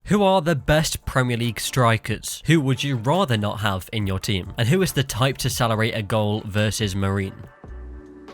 Who are the best Premier League strikers? Who would you rather not have in your team? And who is the type to celebrate a goal versus Marine?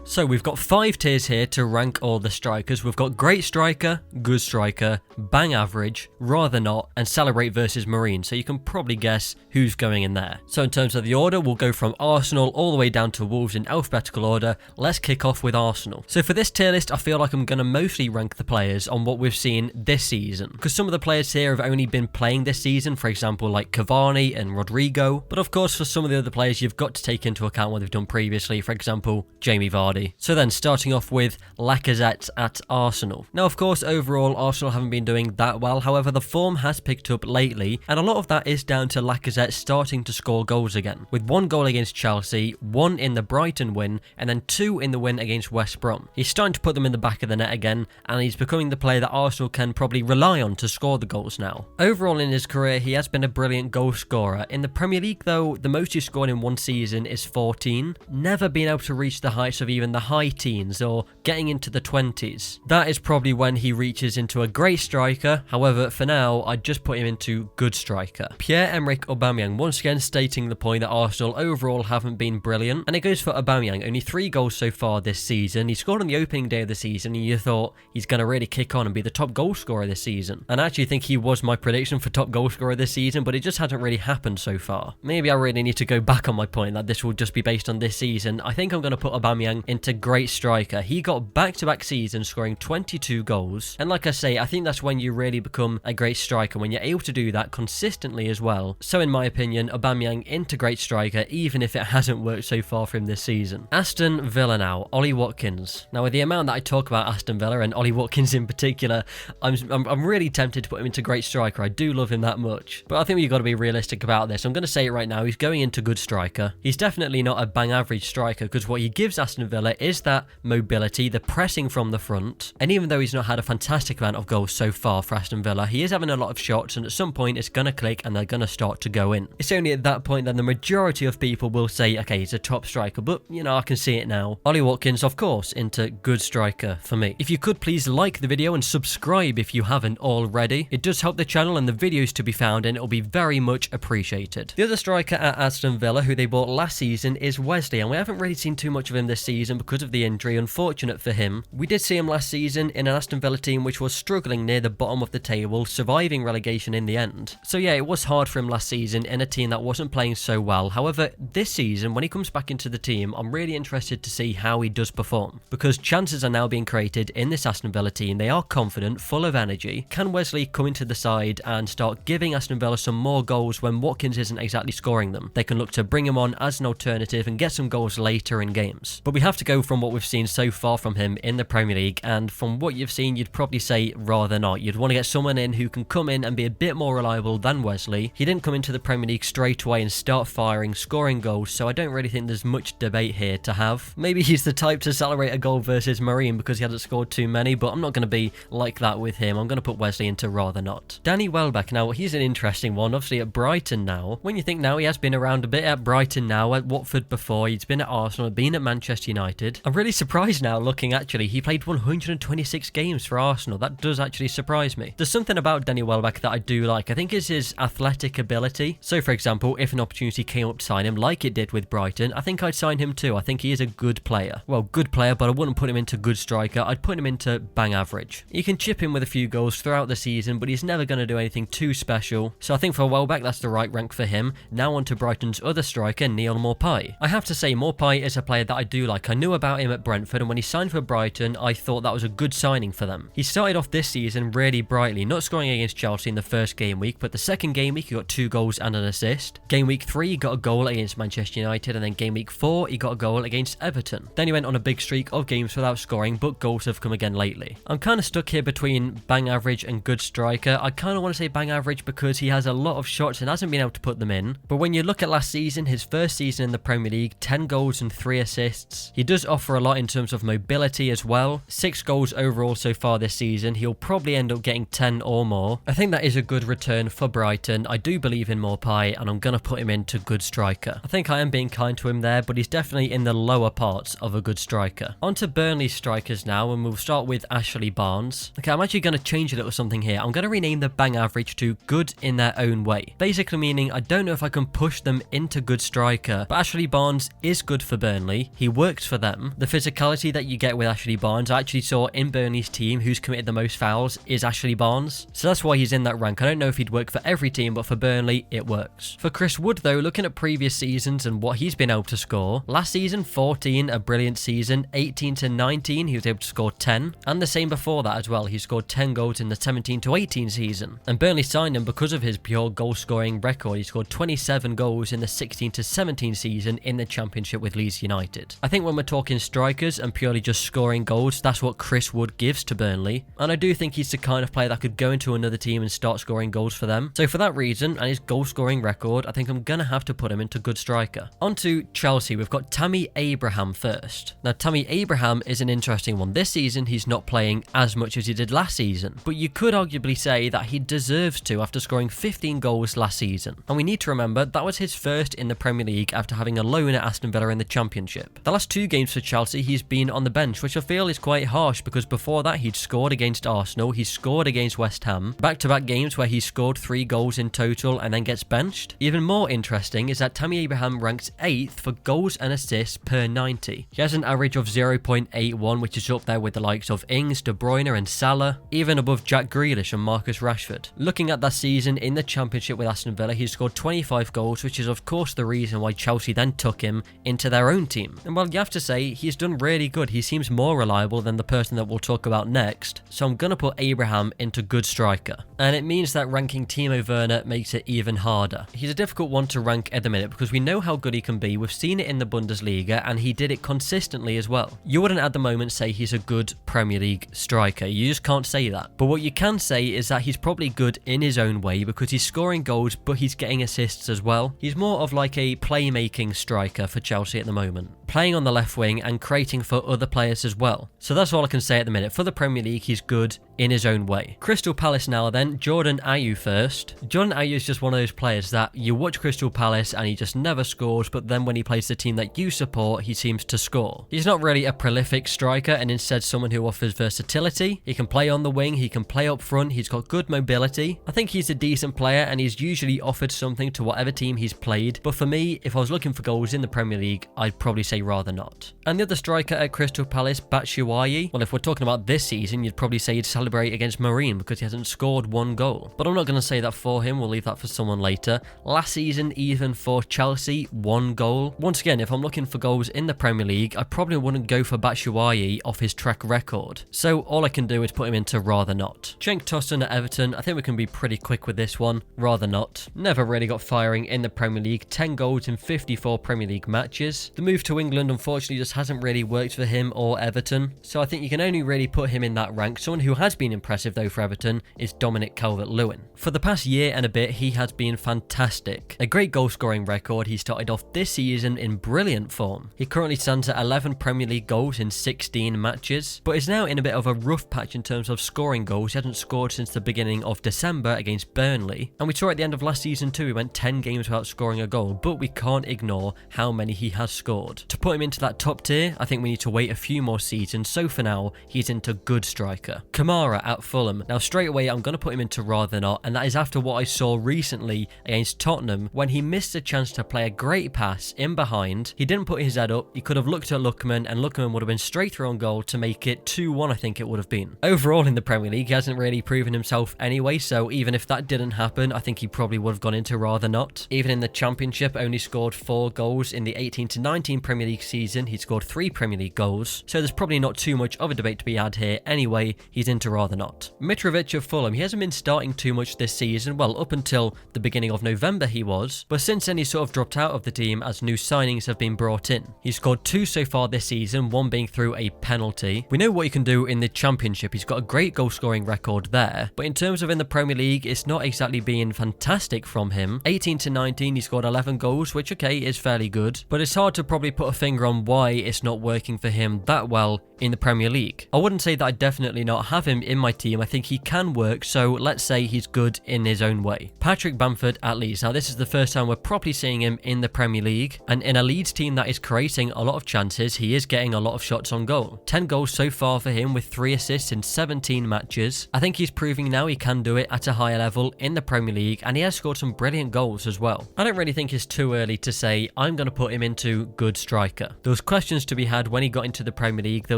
So we've got 5 tiers here to rank all the strikers. We've got great striker, good striker, bang average, rather not, and celebrate versus Marine. So you can probably guess who's going in there. So in terms of the order, we'll go from Arsenal all the way down to Wolves in alphabetical order. Let's kick off with Arsenal. So for this tier list, I feel like I'm going to mostly rank the players on what we've seen this season, because some of the players here have only been playing this season, for example like Cavani and Rodrigo. But of course for some of the other players, you've got to take into account what they've done previously, for example Jamie Vardy. So then starting off with Lacazette at Arsenal. Now of course overall Arsenal haven't been doing that well, however the form has picked up lately and a lot of that is down to Lacazette starting to score goals again, with 1 goal against Chelsea, 1 in the Brighton win and then 2 in the win against West Brom. He's starting to put them in the back of the net again and he's becoming the player that Arsenal can probably rely on to score the goals now. Overall in his career he has been a brilliant goal scorer. In the Premier League though, the most he's scored in one season is 14, never been able to reach the heights of even the high teens or getting into the 20s. That is probably when he reaches into a great striker. However, for now, I'd just put him into good striker. Pierre-Emerick Aubameyang once again stating the point that Arsenal overall haven't been brilliant, and it goes for Aubameyang. Only 3 goals so far this season. He scored on the opening day of the season and you thought he's going to really kick on and be the top goal scorer this season. And I actually think he was my prediction for top goal scorer this season, but it just hasn't really happened so far. Maybe I really need to go back on my point that this will just be based on this season. I think I'm going to put Aubameyang into great striker. He got back-to-back seasons scoring 22 goals, and like I say, I think that's when you really become a great striker, when you're able to do that consistently as well. So in my opinion, Aubameyang into great striker, even if it hasn't worked so far for him this season. Aston Villa now, Ollie Watkins. Now with the amount that I talk about Aston Villa and Ollie Watkins in particular, I'm really tempted to put him into great striker. I do love him that much, but I think we've got to be realistic about this. I'm going to say it right now, he's going into good striker. He's definitely not a bang average striker, because what he gives Aston Villa is that mobility, the pressing from the front, and even though he's not had a fantastic amount of goals so far for Aston Villa, he is having a lot of shots and at some point it's going to click and they're going to start to go in. It's only at that point that the majority of people will say, okay, he's a top striker, but you know, I can see it now. Ollie Watkins, of course, into good striker for me. If you could please like the video and subscribe if you haven't already. It does help the channel and the videos to be found and it'll be very much appreciated. The other striker at Aston Villa who they bought last season is Wesley, and we haven't really seen too much of him this season because of the injury. Unfortunate for him. We did see him last season in an Aston Villa team which was struggling near the bottom of the table, surviving relegation in the end. So yeah, it was hard for him last season in a team that wasn't playing so well. However, this season when he comes back into the team, I'm really interested to see how he does perform, because chances are now being created in this Aston Villa team. They are confident, full of energy. Can Wesley come into the side and start giving Aston Villa some more goals when Watkins isn't exactly scoring them? They can look to bring him on as an alternative and get some goals later in games. But we have to go from what we've seen so far from him in the Premier League, and from what you've seen you'd probably say rather not. You'd want to get someone in who can come in and be a bit more reliable than Wesley. He didn't come into the Premier League straight away and start firing, scoring goals, so I don't really think there's much debate here to have. Maybe he's the type to celebrate a goal versus Marine because he hasn't scored too many, but I'm not going to be like that with him. I'm going to put Wesley into rather not. Danny Welbeck, now he's an interesting one, obviously at Brighton now. When you think now he has been around a bit at Brighton now, at Watford before, he's been at Arsenal, been at Manchester United. I'm really surprised now looking actually, he played 126 games for Arsenal. That does actually surprise me. There's something about Danny Welbeck that I do like. I think is his athletic ability. So for example, if an opportunity came up to sign him like it did with Brighton, I think I'd sign him too. I think he is a good player. Well, good player, but I wouldn't put him into good striker. I'd put him into bang average. You can chip him with a few goals throughout the season, but he's never going to do anything too special. So I think for Welbeck, that's the right rank for him. Now on to Brighton's other striker, Neil Maupay. I have to say, Maupay is a player that I do like. I knew about him at Brentford, and when he signed for Brighton, I thought that was a good signing for them. He started off this season really brightly, not scoring against Chelsea in the first game week, but the second game week he got 2 goals and an assist. Game week 3 he got a goal against Manchester United, and then game week 4 he got a goal against Everton. Then he went on a big streak of games without scoring, but goals have come again lately. I'm kind of stuck here between bang average and good striker. I kind of want to say bang average because he has a lot of shots and hasn't been able to put them in. But when you look at last season, his first season in the Premier League, 10 goals and 3 assists. He He does offer a lot in terms of mobility as well. 6 goals overall so far this season. He'll probably end up getting 10 or more. I think that is a good return for Brighton. I do believe in Maupay, and I'm going to put him into good striker. I think I am being kind to him there, but he's definitely in the lower parts of a good striker. On to Burnley's strikers now, and we'll start with Ashley Barnes. Okay, I'm actually going to change a little something here. I'm going to rename the bang average to good in their own way. Basically meaning I don't know if I can push them into good striker, but Ashley Barnes is good for Burnley. He works for them. The physicality that you get with Ashley Barnes, I actually saw in Burnley's team who's committed the most fouls is Ashley Barnes. So that's why he's in that rank. I don't know if he'd work for every team, but for Burnley, it works. For Chris Wood though, looking at previous seasons and what he's been able to score, last season 14, a brilliant season, 18 to 19, he was able to score 10, and the same before that as well. He scored 10 goals in the 17 to 18 season, and Burnley signed him because of his pure goal scoring record. He scored 27 goals in the 16 to 17 season in the Championship with Leeds United. I think when we're talking strikers and purely just scoring goals, that's what Chris Wood gives to Burnley, and I do think he's the kind of player that could go into another team and start scoring goals for them. So for that reason and his goal scoring record, I think I'm gonna have to put him into good striker. On to Chelsea, we've got Tammy Abraham first. Now Tammy Abraham is an interesting one. This season he's not playing as much as he did last season, but you could arguably say that he deserves to after scoring 15 goals last season. And we need to remember that was his first in the Premier League after having a loan at Aston Villa in the Championship. The last 2 games for Chelsea he's been on the bench, which I feel is quite harsh because before that he'd scored against Arsenal, he scored against West Ham, back-to-back games where he scored 3 goals in total and then gets benched. Even more interesting is that Tammy Abraham ranks 8th for goals and assists per 90. He has an average of 0.81, which is up there with the likes of Ings, De Bruyne and Salah, even above Jack Grealish and Marcus Rashford. Looking at that season in the Championship with Aston Villa, he scored 25 goals, which is of course the reason why Chelsea then took him into their own team. And well, you have to say, he's done really good. He seems more reliable than the person that we'll talk about next, so I'm gonna put Abraham into good striker. And it means that ranking Timo Werner makes it even harder. He's a difficult one to rank at the minute because we know how good he can be. We've seen it in the Bundesliga and he did it consistently as well. You wouldn't at the moment say he's a good Premier League striker. You just can't say that. But what you can say is that he's probably good in his own way because he's scoring goals but he's getting assists as well. He's more of like a playmaking striker for Chelsea at the moment, playing on the left wing and creating for other players as well. So that's all I can say at the minute. For the Premier League, he's good in his own way. Crystal Palace now then, Jordan Ayew first. Jordan Ayew is just one of those players that you watch Crystal Palace and he just never scores, but then when he plays the team that you support, he seems to score. He's not really a prolific striker and instead someone who offers versatility. He can play on the wing, he can play up front, he's got good mobility. I think he's a decent player and he's usually offered something to whatever team he's played, but for me, if I was looking for goals in the Premier League, I'd probably say rather not. And the other striker at Crystal Palace, Batshuayi, well, if we're talking about this season, you'd probably say he'd celebrate against Marine because he hasn't scored 1 goal. But I'm not going to say that for him, we'll leave that for someone later. Last season, even for Chelsea, 1 goal. Once again, if I'm looking for goals in the Premier League, I probably wouldn't go for Batshuayi off his track record. So all I can do is put him into rather not. Cenk Tosun at Everton, I think we can be pretty quick with this one. Rather not. Never really got firing in the Premier League, 10 goals in 54 Premier League matches. The move to England unfortunately just hasn't really worked for him or Everton, so I think you can only really put him in that rank. Someone who has been impressive though for Everton is Dominick Calvert-Lewin. For the past year and a bit, he has been fantastic. A great goal scoring record. He started off this season in brilliant form. He currently stands at 11 Premier League goals in 16 matches, but is now in a bit of a rough patch in terms of scoring goals. He hasn't scored since the beginning of December against Burnley, and we saw at the end of last season too, he went 10 games without scoring a goal, but we can't ignore how many he has scored. To put him into that top tier, I think we need to wait a few more seasons, so for now, he's into good striker. Kamara at Fulham. Now straight away, I'm going to put him into rather not, and that is after what I saw recently against Tottenham when he missed a chance to play a great pass in behind. He didn't put his head up, he could have looked at Lookman and Lookman would have been straight through on goal to make it 2-1, I think it would have been. Overall in the Premier League, he hasn't really proven himself anyway, so even if that didn't happen, I think he probably would have gone into rather not. Even in the Championship, only scored 4 goals. In the 18 to 19 Premier League season, he scored 3 Premier League goals, so there's probably not too much of a debate to be had here anyway. He's into rather not? Mitrovic of Fulham, he hasn't been starting too much this season, well, up until the beginning of November he was, but since then he sort of dropped out of the team as new signings have been brought in. He's scored 2 so far this season, 1 being through a penalty. We know what he can do in the Championship, he's got a great goal scoring record there, but in terms of in the Premier League, it's not exactly being fantastic from him. 18 to 19, he scored 11 goals, which okay, is fairly good, but it's hard to probably put a finger on why it's not working for him that well in the Premier League. I wouldn't say that I definitely not have him in my team. I think he can work, so let's say he's good in his own way. Patrick Bamford at Leeds. Now this is the first time we're properly seeing him in the Premier League, and in a Leeds team that is creating a lot of chances, he is getting a lot of shots on goal. 10 goals so far for him with 3 assists in 17 matches. I think he's proving now he can do it at a higher level in the Premier League, and he has scored some brilliant goals as well. I don't really think it's too early to say I'm going to put him into good striker. There was questions to be had when he got into the Premier League, there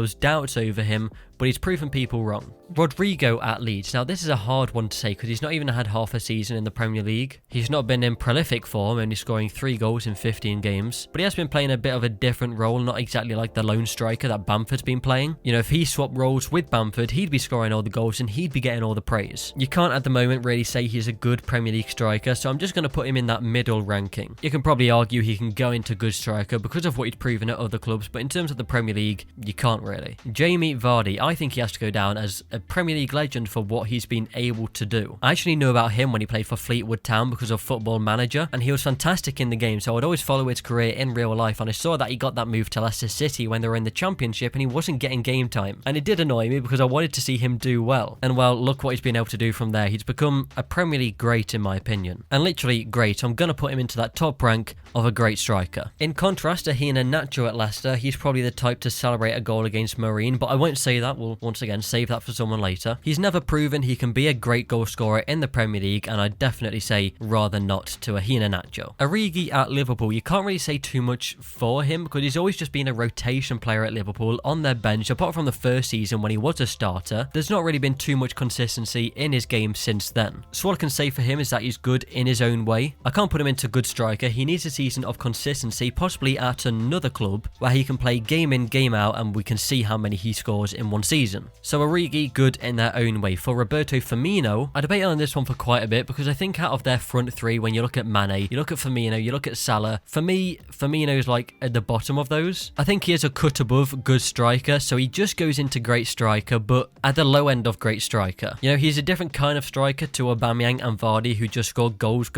was doubts over him, but he's proven people wrong. Rodrigo at Leeds. Now this is a hard one to say because he's not even had half a season in the Premier League. He's not been in prolific form, only scoring 3 goals in 15 games, but he has been playing a bit of a different role, not exactly like the lone striker that Bamford's been playing. You know, if he swapped roles with Bamford, he'd be scoring all the goals and he'd be getting all the praise. You can't at the moment really say he's a good Premier League striker, so I'm just going to put him in that middle ranking. You can probably argue he can go into good striker because of what he'd proven at other clubs, but in terms of the Premier League, you can't really. Jamie Vardy, I think he has to go down as a Premier League legend for what he's been able to do. I actually knew about him when he played for Fleetwood Town because of Football Manager, and he was fantastic in the game, so I would always follow his career in real life, and I saw that he got that move to Leicester City when they were in the Championship and he wasn't getting game time, and it did annoy me because I wanted to see him do well, and well, look what he's been able to do from there. He's become a Premier League great in my opinion, and literally great. I'm going to put him into that top rank of a great striker. In contrast to Rhian Brewster at Leicester, he's probably the type to celebrate a goal against Marine, but I won't say that. We'll once again save that for someone later. He's never proven he can be a great goal scorer in the Premier League, and I'd definitely say rather not to a Rhian Brewster. Origi at Liverpool, you can't really say too much for him because he's always just been a rotation player at Liverpool on their bench. Apart from the first season when he was a starter, there's not really been too much consistency in his game since then. So what I can say for him is that he's good in his own way. I can't put him into good striker. He needs a season of consistency, possibly at another club where he can play game in, game out, and we can see how many he scores in one season. So Origi, good in their own way. For Roberto Firmino, I debate on this one for quite a bit because I think out of their front three, when you look at Mane, you look at Firmino, you look at Salah, for me, Firmino's like at the bottom of those. I think he is a cut above good striker, so he just goes into great striker, but at the low end of great striker. You know, he's a different kind of striker to Aubameyang and Vardy, who just score goals.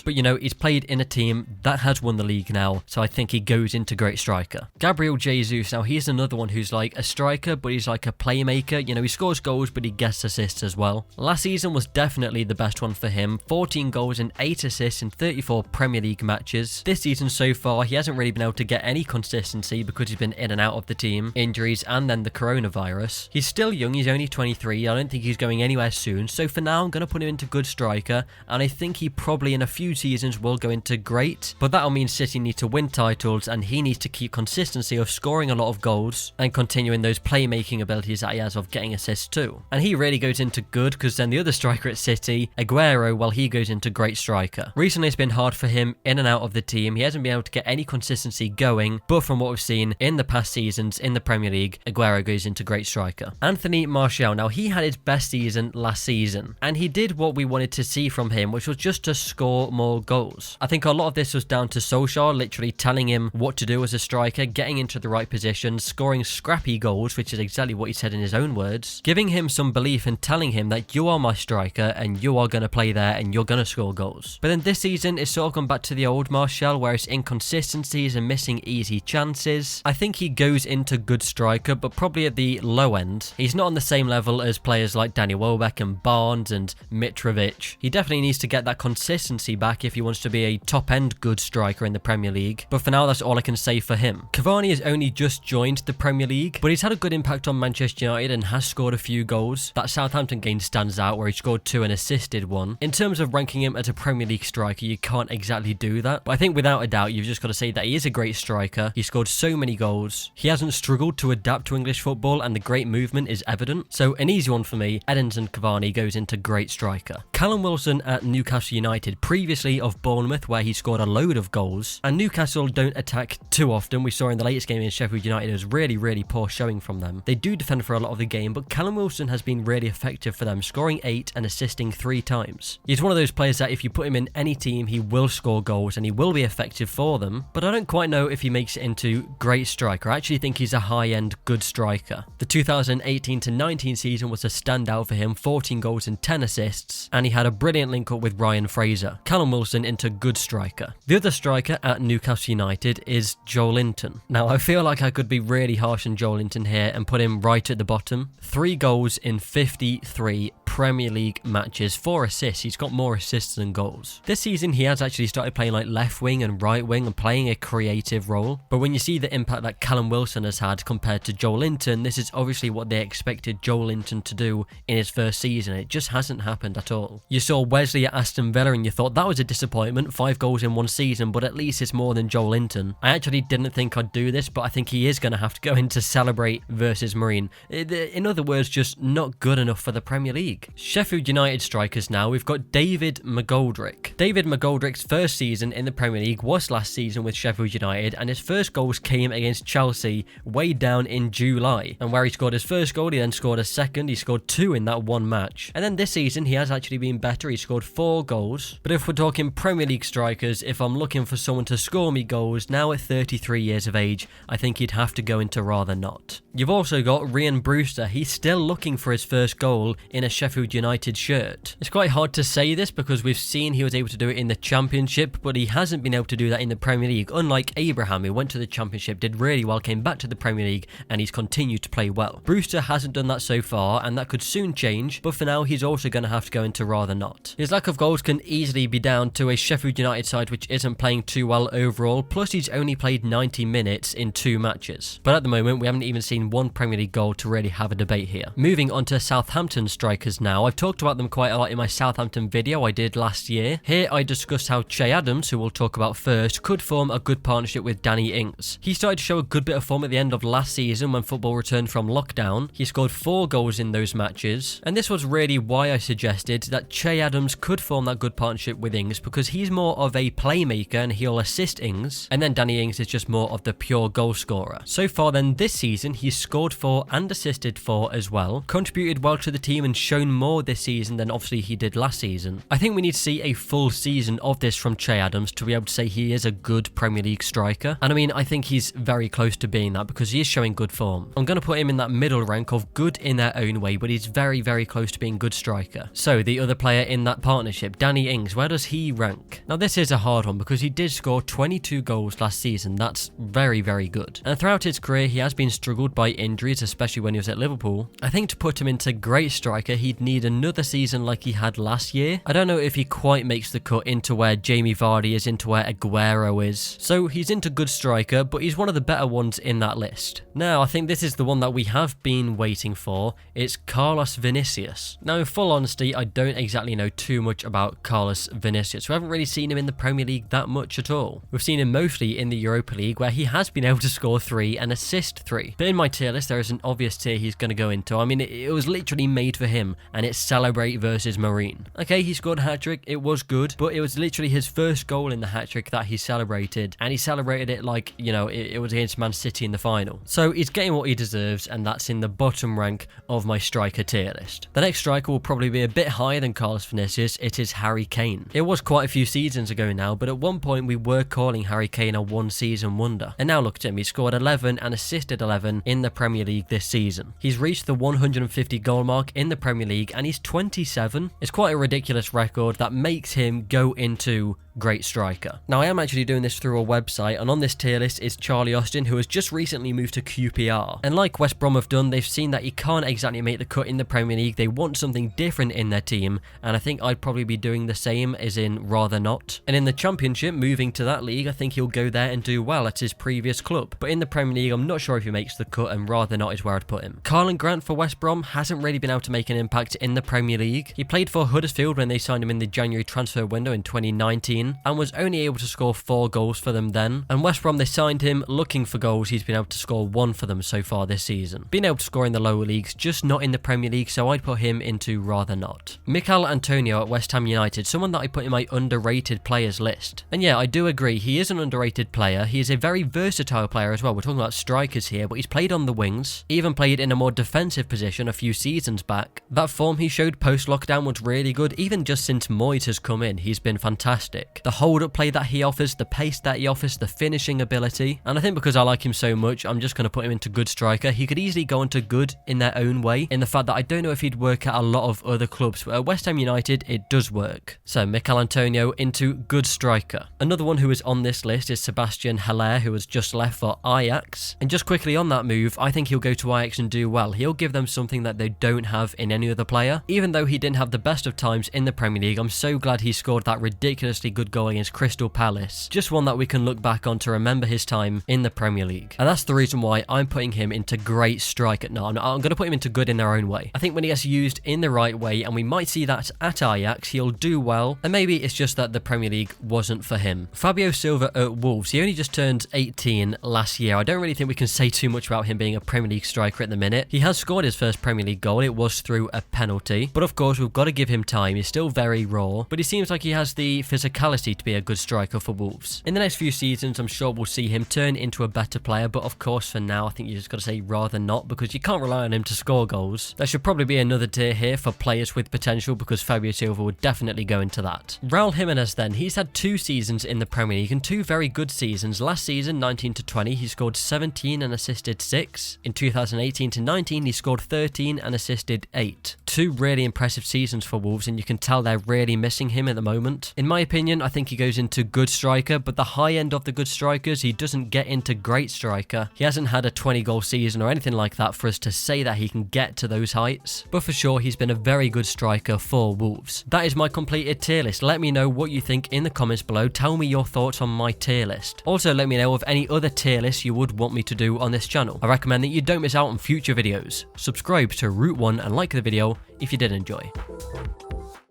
But you know, he's played in a team that has won the league now, so I think he goes into great striker. Gabriel Jesus, now he's another one who's like a striker, but he's like a playmaker. You know, he scores goals, but he gets assists as well. Last season was definitely the best one for him. 14 goals and 8 assists in 34 Premier League matches. This season so far, he hasn't really been able to get any consistency because he's been in and out of the team, injuries, and then the coronavirus. He's still young, he's only 23. I don't think he's going anywhere soon, so for now I'm going to put him into good striker, and I think he probably in a few seasons will go into great, but that'll mean City need to win titles and he needs to keep consistency of scoring a lot of goals and continuing those playmaking abilities that he has of getting assists too. And he really goes into good because then the other striker at City, Aguero, well, he goes into great striker. Recently it's been hard for him in and out of the team. He hasn't been able to get any consistency going, but from what we've seen in the past seasons in the Premier League, Aguero goes into great striker. Anthony Martial, now he had his best season last season, and he did what we wanted to see from him, which was just to score more goals. I think a lot of this was down to Solskjaer literally telling him what to do as a striker, getting into the right positions, scoring scrappy goals, which is exactly what he said in his own words, giving him some belief and telling him that you are my striker and you are going to play there and you're going to score goals. But then this season it's sort of gone back to the old Martial where it's inconsistencies and missing easy chances. I think he goes into good striker, but probably at the low end. He's not on the same level as players like Danny Welbeck and Barnes and Mitrovic. He definitely needs to get that consistency back if he wants to be a top end good striker in the Premier League, but for now that's all I can say for him. Cavani has only just joined the Premier League, but he's had a good impact on Manchester United and has scored a few goals. That Southampton game stands out where he scored 2 and assisted 1. In terms of ranking him as a Premier League striker, you can't exactly do that, but I think without a doubt you've just got to say that he is a great striker. He scored so many goals. He hasn't struggled to adapt to English football and the great movement is evident. So an easy one for me, Edinson Cavani goes into great striker. Callum Wilson at Newcastle United, previously of Bournemouth where he scored a load of goals, and Newcastle don't attack too often. We saw in the latest game in Sheffield United it was really poor showing from them. They do defend for a lot of the game, but Callum Wilson has been really effective for them, scoring 8 and assisting 3 times. He's one of those players that if you put him in any team, he will score goals and he will be effective for them, but I don't quite know if he makes it into great striker. I actually think he's a high-end good striker. The 2018-19 season was a standout for him, 14 goals and 10 assists, and he had a brilliant link-up with Ryan Fraser. Callum Wilson into good striker. The other striker at Newcastle United is JOELINTON. Now, I feel like I could be really harsh on JOELINTON here and put him right at the bottom. 3 goals in 53 Premier League matches, 4 assists. He's got more assists than goals. This season, he has actually started playing like left wing and right wing and playing a creative role. But when you see the impact that Callum Wilson has had compared to JOELINTON, this is obviously what they expected JOELINTON to do in his first season. It just hasn't happened at all. You saw Wesley at Aston Villa and you thought that was a disappointment, 5 goals in 1 season, but at least it's more than JOELINTON. I actually didn't think I'd do this, but I think he is going to have to go in to celebrate versus Marine. In other words, just not good enough for the Premier League. Sheffield United strikers now, we've got David Mcgoldrick. David Mcgoldrick's first season in the Premier League was last season with Sheffield United, and his first goals came against Chelsea way down in July. And where he scored his first goal, he then scored a second, he scored 2 in that one match. And then this season, he has actually been better, he scored 4 goals. But if we're talking Premier League strikers, if I'm looking for someone to score me goals, now at 33 years of age, I think he'd have to go into rather not. You've also got Rhian Brewster. He's still looking for his first goal in a Sheffield United shirt. It's quite hard to say this because we've seen he was able to do it in the Championship, but he hasn't been able to do that in the Premier League, unlike Abraham, who went to the Championship, did really well, came back to the Premier League, and he's continued to play well. Brewster hasn't done that so far, and that could soon change, but for now, he's also going to have to go into rather not. His lack of goals can easily be down to a Sheffield United side which isn't playing too well overall, plus he's only played 90 minutes in 2 matches. But at the moment, we haven't even seen 1 Premier League goal to really have a debate here. Moving on to Southampton strikers now. I've talked about them quite a lot in my Southampton video I did last year. Here I discussed how Che Adams, who we'll talk about first, could form a good partnership with Danny Ings. He started to show a good bit of form at the end of last season when football returned from lockdown. He scored 4 goals in those matches, and this was really why I suggested that Che Adams could form that good partnership with Ings, because he's more of a playmaker and he'll assist Ings, and then Danny Ings is just more of the pure goal scorer. So far then this season, he's scored 4 and assisted 4 as well, contributed well to the team and shown more this season than obviously he did last season. I think we need to see a full season of this from Che Adams to be able to say he is a good Premier League striker, and I mean I think he's very close to being that because he is showing good form. I'm going to put him in that middle rank of good in their own way, but he's very close to being good striker. So the other player in that partnership, Danny Ings, where does he rank? Now this is a hard one because he did score 22 goals last season. That's very good. And throughout his career he has been struggled by injuries, especially when he was at Liverpool. I think to put him into great striker he'd need another season like he had last year. I don't know if he quite makes the cut into where Jamie Vardy is, into where Aguero is. So he's into good striker, but he's one of the better ones in that list. Now I think this is the one that we have been waiting for. It's Carlos Vinicius. Now in full honesty, I don't exactly know too much about Carlos Vinicius. We haven't really seen him in the Premier League that much at all. We've seen him mostly in the Europa League where he has been able to score 3 and assist 3. But in my tier list there is an obvious tier he's going to go into. I mean it was literally made for him, and it's Celebrate versus Marine. Okay, he scored a hat-trick, it was good, but it was literally his first goal in the hat-trick that he celebrated, and he celebrated it like, you know, it was against Man City in the final. So he's getting what he deserves, and that's in the bottom rank of my striker tier list. The next striker will probably be a bit higher than Carlos Vinicius. It is Harry Kane. It was quite a few seasons ago now, but at one point we were calling Harry Kane a one-season wonder. And now look at him, he scored 11 and assisted 11 in the Premier League this season. He's reached the 150 goal mark in the Premier League, and he's 27. It's quite a ridiculous record that makes him go into great striker. Now I am actually doing this through a website, and on this tier list is Charlie Austin, who has just recently moved to QPR. And like West Brom have done, they've seen that he can't exactly make the cut in the Premier League. They want something different in their team, and I think I'd probably be doing the same, as in rather not. And in the Championship, moving to that league, I think he'll go there and do well at his previous club. But in the Premier League, I'm not sure if he makes the cut, and rather not is where I'd put him. Karlan Grant for West Brom hasn't really been able to make an impact in the Premier League. He played for Huddersfield when they signed him in the January transfer window in 2019, Spain and was only able to score 4 goals for them then. And West Brom, they signed him looking for goals. He's been able to score 1 for them so far this season. Been able to score in the lower leagues, just not in the Premier League, so I'd put him into rather not. Mikel Antonio at West Ham United, someone that I put in my underrated players list. And yeah, I do agree, he is an underrated player. He is a very versatile player as well. We're talking about strikers here, but he's played on the wings, even played in a more defensive position a few seasons back. That form he showed post-lockdown was really good. Even just since Moyes has come in, he's been fantastic. The hold-up play that he offers, the pace that he offers, the finishing ability, and I think because I like him so much, I'm just going to put him into good striker. He could easily go into good in their own way, in the fact that I don't know if he'd work at a lot of other clubs, but at West Ham United, it does work. So Mikel Antonio into good striker. Another one who is on this list is Sebastian Heller, who has just left for Ajax. And just quickly on that move, I think he'll go to Ajax and do well. He'll give them something that they don't have in any other player. Even though he didn't have the best of times in the Premier League, I'm so glad he scored that ridiculously good goal against Crystal Palace. Just one that we can look back on to remember his time in the Premier League. And that's the reason why I'm putting him into great striker. No, I'm going to put him into good in their own way. I think when he gets used in the right way, and we might see that at Ajax, he'll do well. And maybe it's just that the Premier League wasn't for him. Fabio Silva at Wolves, he only just turned 18 last year. I don't really think we can say too much about him being a Premier League striker at the minute. He has scored his first Premier League goal. It was through a penalty. But of course, we've got to give him time. He's still very raw, but he seems like he has the physicality to be a good striker for Wolves. In the next few seasons, I'm sure we'll see him turn into a better player, but of course, for now, I think you just got to say rather not, because you can't rely on him to score goals. There should probably be another tier here for players with potential, because Fabio Silva would definitely go into that. Raul Jimenez then, he's had 2 seasons in the Premier League and 2 very good seasons. Last season, 19-20, he scored 17 and assisted 6. In 2018-19, he scored 13 and assisted 8. 2 really impressive seasons for Wolves, and you can tell they're really missing him at the moment. In my opinion, I think he goes into good striker, but the high end of the good strikers, he doesn't get into great striker. He hasn't had a 20-goal season or anything like that for us to say that he can get to those heights, but for sure, he's been a very good striker for Wolves. That is my completed tier list. Let me know what you think in the comments below. Tell me your thoughts on my tier list. Also, let me know of any other tier lists you would want me to do on this channel. I recommend that you don't miss out on future videos. Subscribe to Route 1 and like the video if you did enjoy.